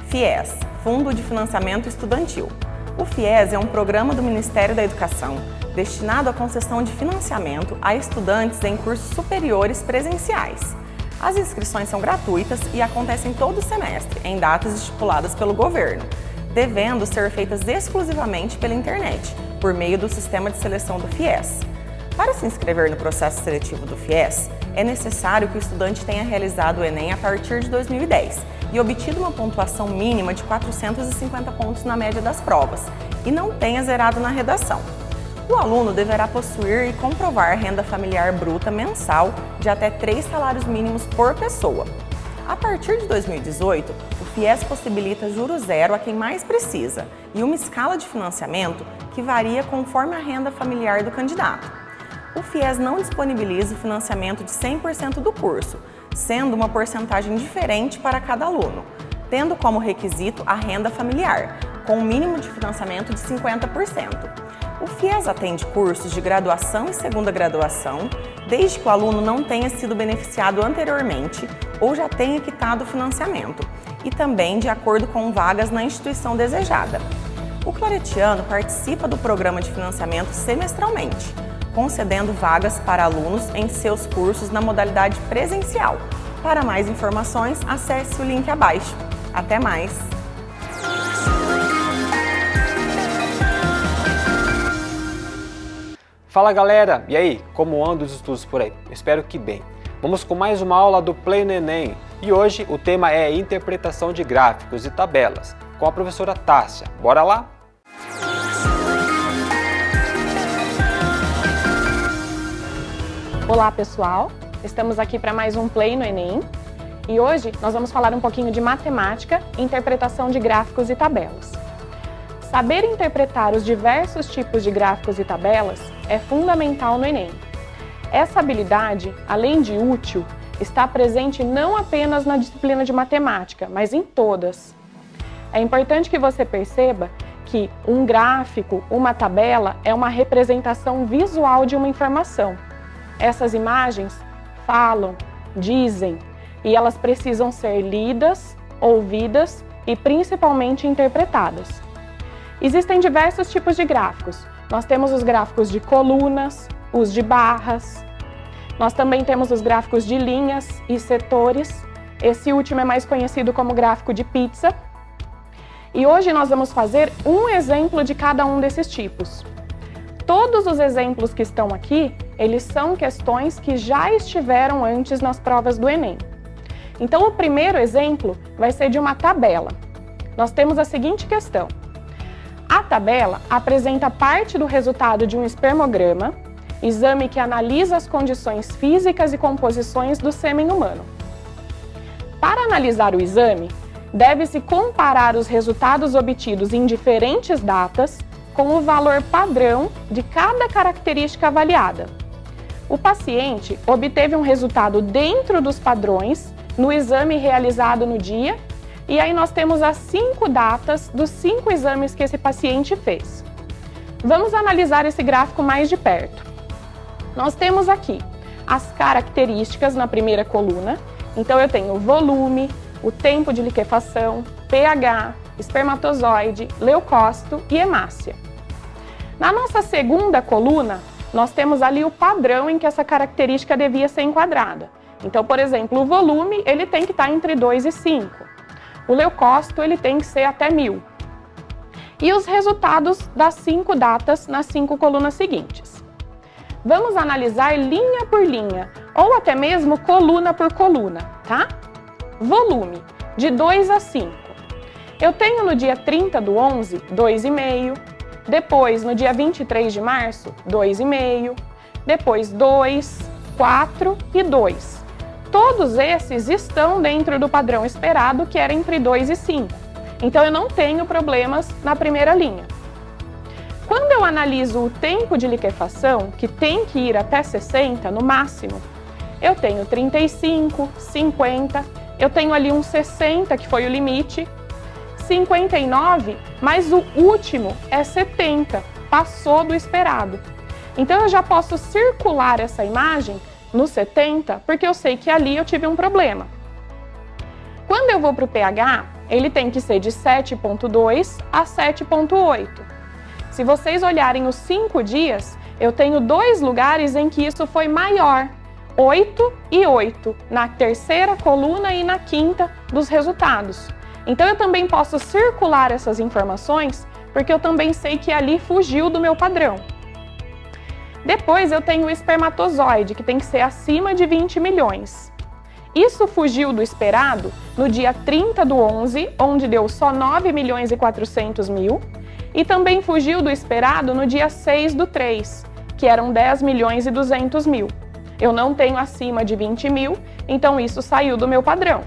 FIES, Fundo de Financiamento Estudantil. O FIES é um programa do Ministério da Educação destinado à concessão de financiamento a estudantes em cursos superiores presenciais. As inscrições são gratuitas e acontecem todo semestre, em datas estipuladas pelo governo, devendo ser feitas exclusivamente pela internet, por meio do sistema de seleção do FIES. Para se inscrever no processo seletivo do FIES, é necessário que o estudante tenha realizado o Enem a partir de 2010 e obtido uma pontuação mínima de 450 pontos na média das provas e não tenha zerado na redação. O aluno deverá possuir e comprovar renda familiar bruta mensal de até 3 salários mínimos por pessoa. A partir de 2018, o FIES possibilita juros zero a quem mais precisa e uma escala de financiamento que varia conforme a renda familiar do candidato. O FIES não disponibiliza o financiamento de 100% do curso, sendo uma porcentagem diferente para cada aluno, tendo como requisito a renda familiar, com um mínimo de financiamento de 50%. O FIES atende cursos de graduação e segunda graduação, desde que o aluno não tenha sido beneficiado anteriormente ou já tenha quitado o financiamento, e também de acordo com vagas na instituição desejada. O Claretiano participa do programa de financiamento semestralmente, concedendo vagas para alunos em seus cursos na modalidade presencial. Para mais informações, acesse o link abaixo. Até mais! Fala galera, e aí, como andam os estudos por aí? Espero que bem. Vamos com mais uma aula do Play no Enem e hoje o tema é interpretação de gráficos e tabelas com a professora Tássia. Bora lá? Olá pessoal, estamos aqui para mais um Play no Enem e hoje nós vamos falar um pouquinho de matemática e interpretação de gráficos e tabelas. Saber interpretar os diversos tipos de gráficos e tabelas é fundamental no Enem. Essa habilidade, além de útil, está presente não apenas na disciplina de matemática, mas em todas. É importante que você perceba que um gráfico, uma tabela, é uma representação visual de uma informação. Essas imagens falam, dizem, e elas precisam ser lidas, ouvidas e principalmente interpretadas. Existem diversos tipos de gráficos. Nós temos os gráficos de colunas, os de barras. Nós também temos os gráficos de linhas e setores. Esse último é mais conhecido como gráfico de pizza. E hoje nós vamos fazer um exemplo de cada um desses tipos. Todos os exemplos que estão aqui, eles são questões que já estiveram antes nas provas do Enem. Então, o primeiro exemplo vai ser de uma tabela. Nós temos a seguinte questão. A tabela apresenta parte do resultado de um espermograma, exame que analisa as condições físicas e composições do sêmen humano. Para analisar o exame, deve-se comparar os resultados obtidos em diferentes datas com o valor padrão de cada característica avaliada. O paciente obteve um resultado dentro dos padrões no exame realizado no dia, e aí nós temos as 5 datas dos 5 exames que esse paciente fez. Vamos analisar esse gráfico mais de perto. Nós temos aqui as características na primeira coluna. Então eu tenho o volume, o tempo de liquefação, pH, espermatozoide, leucócito e hemácia. Na nossa segunda coluna, nós temos ali o padrão em que essa característica devia ser enquadrada. Então, por exemplo, o volume ele tem que estar entre 2 e 5. O leucócito ele tem que ser até 1000. E os resultados das 5 datas nas 5 colunas seguintes. Vamos analisar linha por linha, ou até mesmo coluna por coluna, tá? Volume, de 2 a 5. Eu tenho no dia 30 do 11, 2,5. Depois, no dia 23 de março, 2,5. Depois, 2, 4 e 2. Todos esses estão dentro do padrão esperado, que era entre 2 e 5. Então, eu não tenho problemas na primeira linha. Quando eu analiso o tempo de liquefação, que tem que ir até 60 no máximo, eu tenho 35, 50, eu tenho ali um 60, que foi o limite, 59, mas o último é 70, passou do esperado. Então, eu já posso circular essa imagem no 70, porque eu sei que ali eu tive um problema. Quando eu vou para o pH, ele tem que ser de 7,2 a 7,8. Se vocês olharem os 5 dias, eu tenho 2 lugares em que isso foi maior, 8 e 8, na terceira coluna e na quinta dos resultados. Então eu também posso circular essas informações, porque eu também sei que ali fugiu do meu padrão. Depois eu tenho o espermatozoide, que tem que ser acima de 20 milhões. Isso fugiu do esperado no dia 30 do 11, onde deu só 9 milhões e 400 mil, e também fugiu do esperado no dia 6 do 3, que eram 10 milhões e 200 mil. Eu não tenho acima de 20 mil, então isso saiu do meu padrão.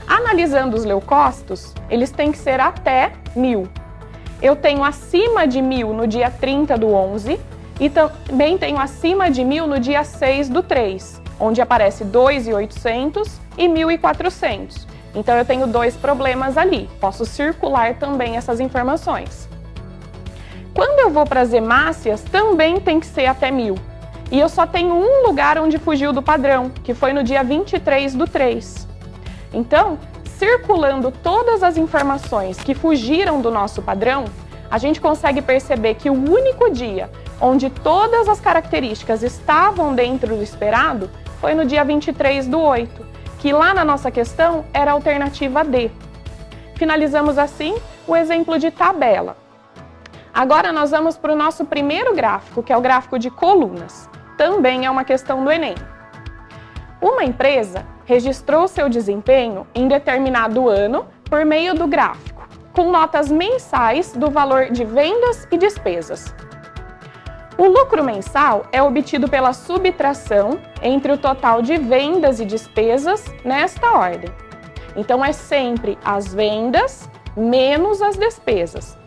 Analisando os leucócitos, eles têm que ser até 1000. Eu tenho acima de 1000 no dia 30 do 11 e também tenho acima de 1000 no dia 6 do 3, onde aparece 2.800 e 1.400. Então eu tenho 2 problemas ali, posso circular também essas informações. Quando eu vou para as hemácias, também tem que ser até 1000. E eu só tenho um lugar onde fugiu do padrão, que foi no dia 23 do 3. Então, circulando todas as informações que fugiram do nosso padrão, a gente consegue perceber que o único dia onde todas as características estavam dentro do esperado foi no dia 23 do 8, que lá na nossa questão era a alternativa D. Finalizamos assim o exemplo de tabela. Agora nós vamos para o nosso primeiro gráfico, que é o gráfico de colunas. Também é uma questão do Enem. Uma empresa registrou seu desempenho em determinado ano por meio do gráfico, com notas mensais do valor de vendas e despesas. O lucro mensal é obtido pela subtração entre o total de vendas e despesas nesta ordem. Então é sempre as vendas menos as despesas.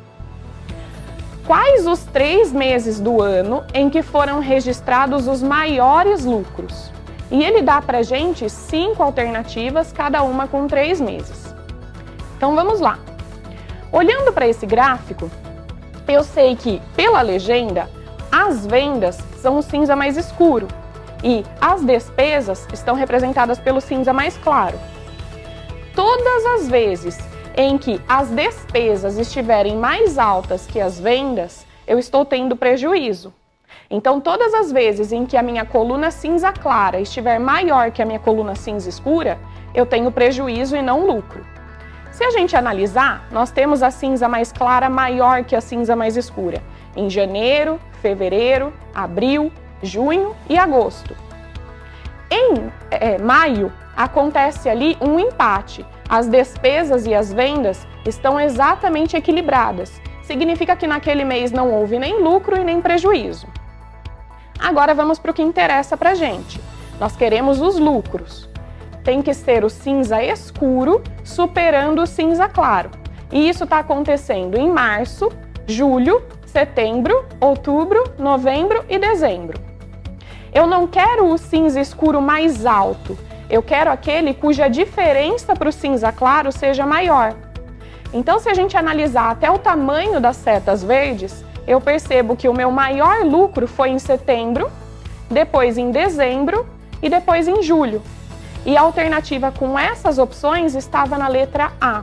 Quais os 3 meses do ano em que foram registrados os maiores lucros? E ele dá pra gente 5 alternativas, cada uma com 3 meses. Então vamos lá. Olhando para esse gráfico, eu sei que, pela legenda, as vendas são o cinza mais escuro e as despesas estão representadas pelo cinza mais claro. Todas as vezes em que as despesas estiverem mais altas que as vendas, eu estou tendo prejuízo. Então, todas as vezes em que a minha coluna cinza clara estiver maior que a minha coluna cinza escura, eu tenho prejuízo e não lucro. Se a gente analisar, nós temos a cinza mais clara maior que a cinza mais escura em janeiro, fevereiro, abril, junho e agosto. Em maio, acontece ali um empate. As despesas e as vendas estão exatamente equilibradas. Significa que naquele mês não houve nem lucro e nem prejuízo. Agora vamos para o que interessa para a gente. Nós queremos os lucros. Tem que ser o cinza escuro superando o cinza claro. E isso está acontecendo em março, julho, setembro, outubro, novembro e dezembro. Eu não quero o cinza escuro mais alto. Eu quero aquele cuja diferença para o cinza claro seja maior. Então, se a gente analisar até o tamanho das setas verdes, eu percebo que o meu maior lucro foi em setembro, depois em dezembro e depois em julho. E a alternativa com essas opções estava na letra A.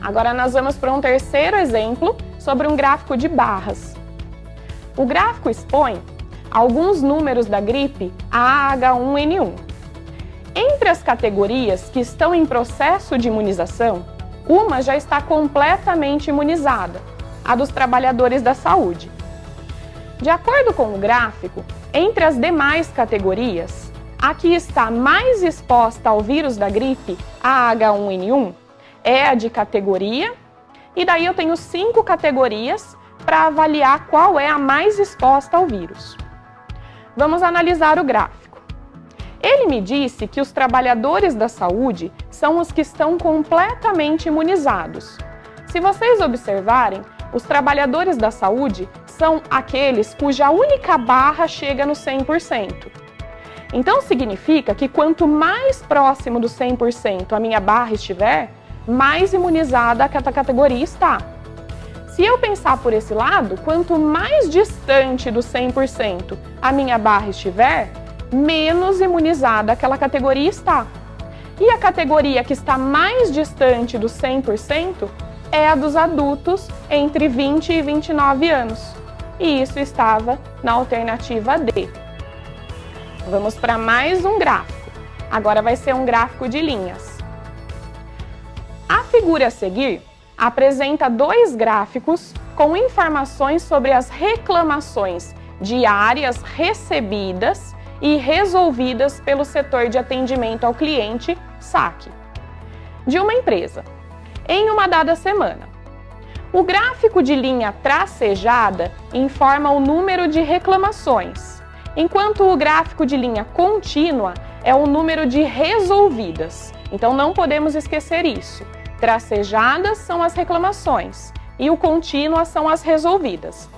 Agora nós vamos para um terceiro exemplo sobre um gráfico de barras. O gráfico expõe alguns números da gripe AH1N1. Entre as categorias que estão em processo de imunização, uma já está completamente imunizada, a dos trabalhadores da saúde. De acordo com o gráfico, entre as demais categorias, a que está mais exposta ao vírus da gripe AH1N1 é a de categoria, e daí eu tenho 5 categorias para avaliar qual é a mais exposta ao vírus. Vamos analisar o gráfico. Ele me disse que os trabalhadores da saúde são os que estão completamente imunizados. Se vocês observarem, os trabalhadores da saúde são aqueles cuja única barra chega no 100%. Então significa que quanto mais próximo do 100% a minha barra estiver, mais imunizada aquela categoria está. Se eu pensar por esse lado, quanto mais distante do 100% a minha barra estiver, menos imunizada aquela categoria está. E a categoria que está mais distante do 100% é a dos adultos entre 20 e 29 anos. E isso estava na alternativa D. Vamos para mais um gráfico. Agora vai ser um gráfico de linhas. A figura a seguir apresenta dois gráficos com informações sobre as reclamações diárias recebidas e resolvidas pelo setor de atendimento ao cliente, SAC, de uma empresa, em uma dada semana. O gráfico de linha tracejada informa o número de reclamações, enquanto o gráfico de linha contínua é o número de resolvidas. Então não podemos esquecer isso. Tracejadas são as reclamações e o contínua são as resolvidas.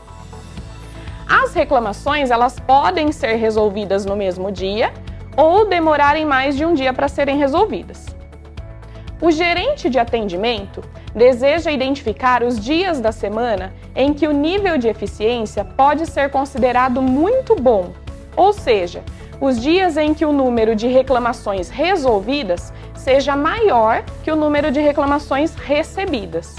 As reclamações, elas podem ser resolvidas no mesmo dia ou demorarem mais de um dia para serem resolvidas. O gerente de atendimento deseja identificar os dias da semana em que o nível de eficiência pode ser considerado muito bom, ou seja, os dias em que o número de reclamações resolvidas seja maior que o número de reclamações recebidas.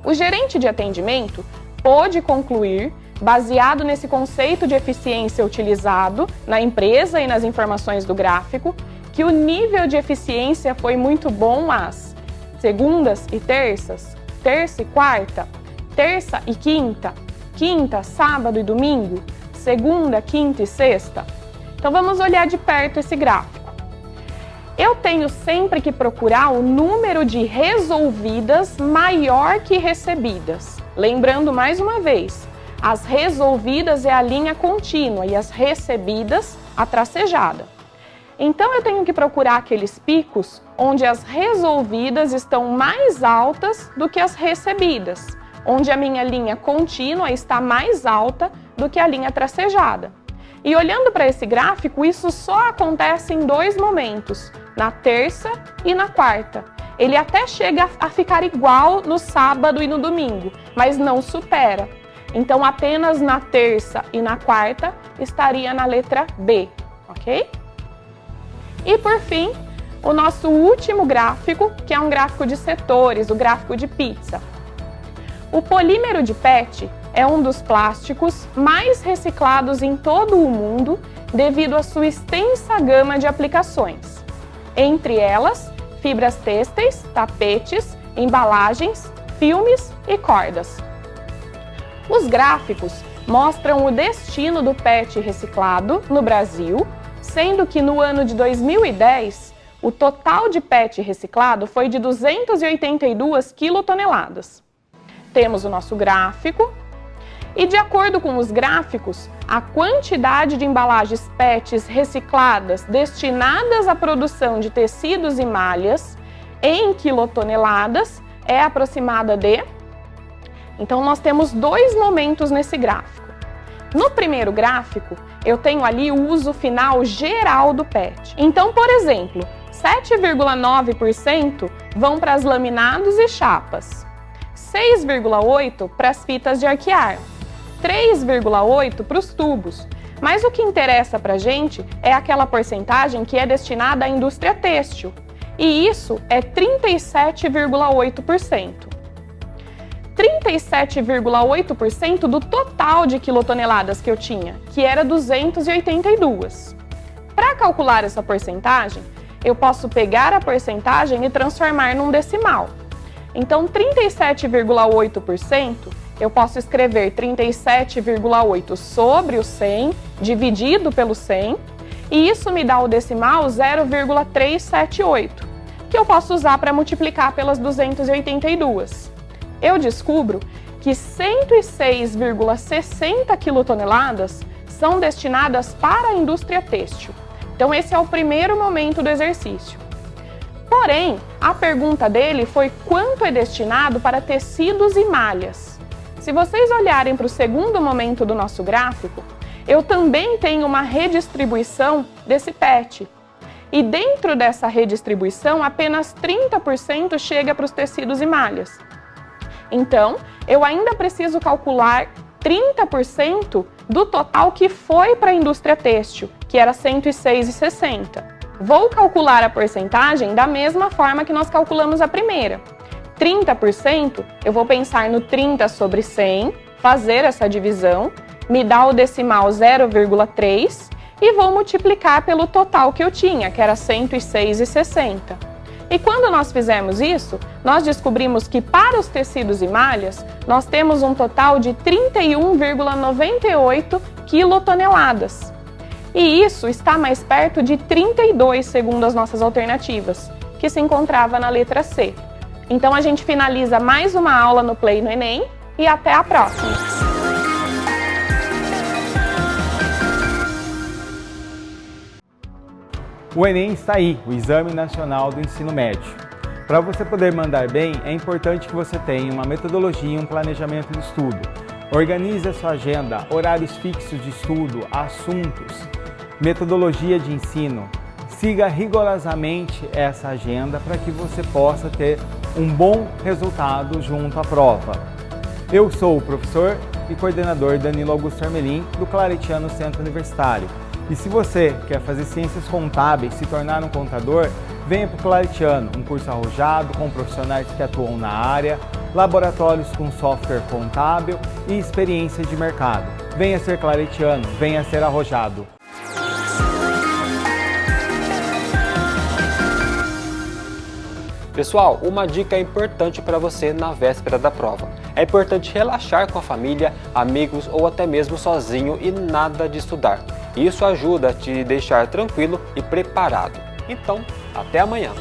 O gerente de atendimento pode concluir, baseado nesse conceito de eficiência utilizado na empresa e nas informações do gráfico, que o nível de eficiência foi muito bom às segundas e terças, terça e quarta, terça e quinta, quinta, sábado e domingo, segunda, quinta e sexta. Então vamos olhar de perto esse gráfico. Eu tenho sempre que procurar o número de resolvidas maior que recebidas. Lembrando mais uma vez, as resolvidas é a linha contínua e as recebidas a tracejada. Então eu tenho que procurar aqueles picos onde as resolvidas estão mais altas do que as recebidas, onde a minha linha contínua está mais alta do que a linha tracejada. E olhando para esse gráfico, isso só acontece em dois momentos, na terça e na quarta. Ele até chega a ficar igual no sábado e no domingo, mas não supera. Então apenas na terça e na quarta estaria na letra B, ok? E por fim, o nosso último gráfico, que é um gráfico de setores, o gráfico de pizza. O polímero de PET é um dos plásticos mais reciclados em todo o mundo devido à sua extensa gama de aplicações. Entre elas, fibras têxteis, tapetes, embalagens, filmes e cordas. Os gráficos mostram o destino do PET reciclado no Brasil, sendo que no ano de 2010, o total de PET reciclado foi de 282 quilotoneladas. Temos o nosso gráfico e, de acordo com os gráficos, a quantidade de embalagens PETs recicladas destinadas à produção de tecidos e malhas em quilotoneladas é aproximada de... Então, nós temos dois momentos nesse gráfico. No primeiro gráfico, eu tenho ali o uso final geral do PET. Então, por exemplo, 7,9% vão para as laminados e chapas, 6,8% para as fitas de arquear, 3,8% para os tubos. Mas o que interessa para a gente é aquela porcentagem que é destinada à indústria têxtil, e isso é 37,8%. 37,8% do total de quilotoneladas que eu tinha, que era 282. Para calcular essa porcentagem, eu posso pegar a porcentagem e transformar num decimal. Então, 37,8%, eu posso escrever 37,8 sobre o 100, dividido pelo 100, e isso me dá o decimal 0,378, que eu posso usar para multiplicar pelas 282. Eu descubro que 106,60 quilotoneladas são destinadas para a indústria têxtil. Então, esse é o primeiro momento do exercício. Porém, a pergunta dele foi quanto é destinado para tecidos e malhas. Se vocês olharem para o segundo momento do nosso gráfico, eu também tenho uma redistribuição desse PET. E dentro dessa redistribuição, apenas 30% chega para os tecidos e malhas. Então, eu ainda preciso calcular 30% do total que foi para a indústria têxtil, que era 106,60. Vou calcular a porcentagem da mesma forma que nós calculamos a primeira. 30%, eu vou pensar no 30 sobre 100, fazer essa divisão, me dá o decimal 0,3 e vou multiplicar pelo total que eu tinha, que era 106,60. E quando nós fizemos isso, nós descobrimos que para os tecidos e malhas, nós temos um total de 31,98 quilotoneladas. E isso está mais perto de 32, segundo as nossas alternativas, que se encontrava na letra C. Então a gente finaliza mais uma aula no Play no Enem e até a próxima! O Enem está aí, o Exame Nacional do Ensino Médio. Para você poder mandar bem, é importante que você tenha uma metodologia e um planejamento de estudo. Organize a sua agenda, horários fixos de estudo, assuntos, metodologia de ensino. Siga rigorosamente essa agenda para que você possa ter um bom resultado junto à prova. Eu sou o professor e coordenador Danilo Augusto Armelin, do Claretiano Centro Universitário. E se você quer fazer ciências contábeis, se tornar um contador, venha para o Claretiano, um curso arrojado com profissionais que atuam na área, laboratórios com software contábil e experiência de mercado. Venha ser claretiano, venha ser arrojado. Pessoal, uma dica importante para você na véspera da prova. É importante relaxar com a família, amigos ou até mesmo sozinho e nada de estudar. Isso ajuda a te deixar tranquilo e preparado. Então, até amanhã!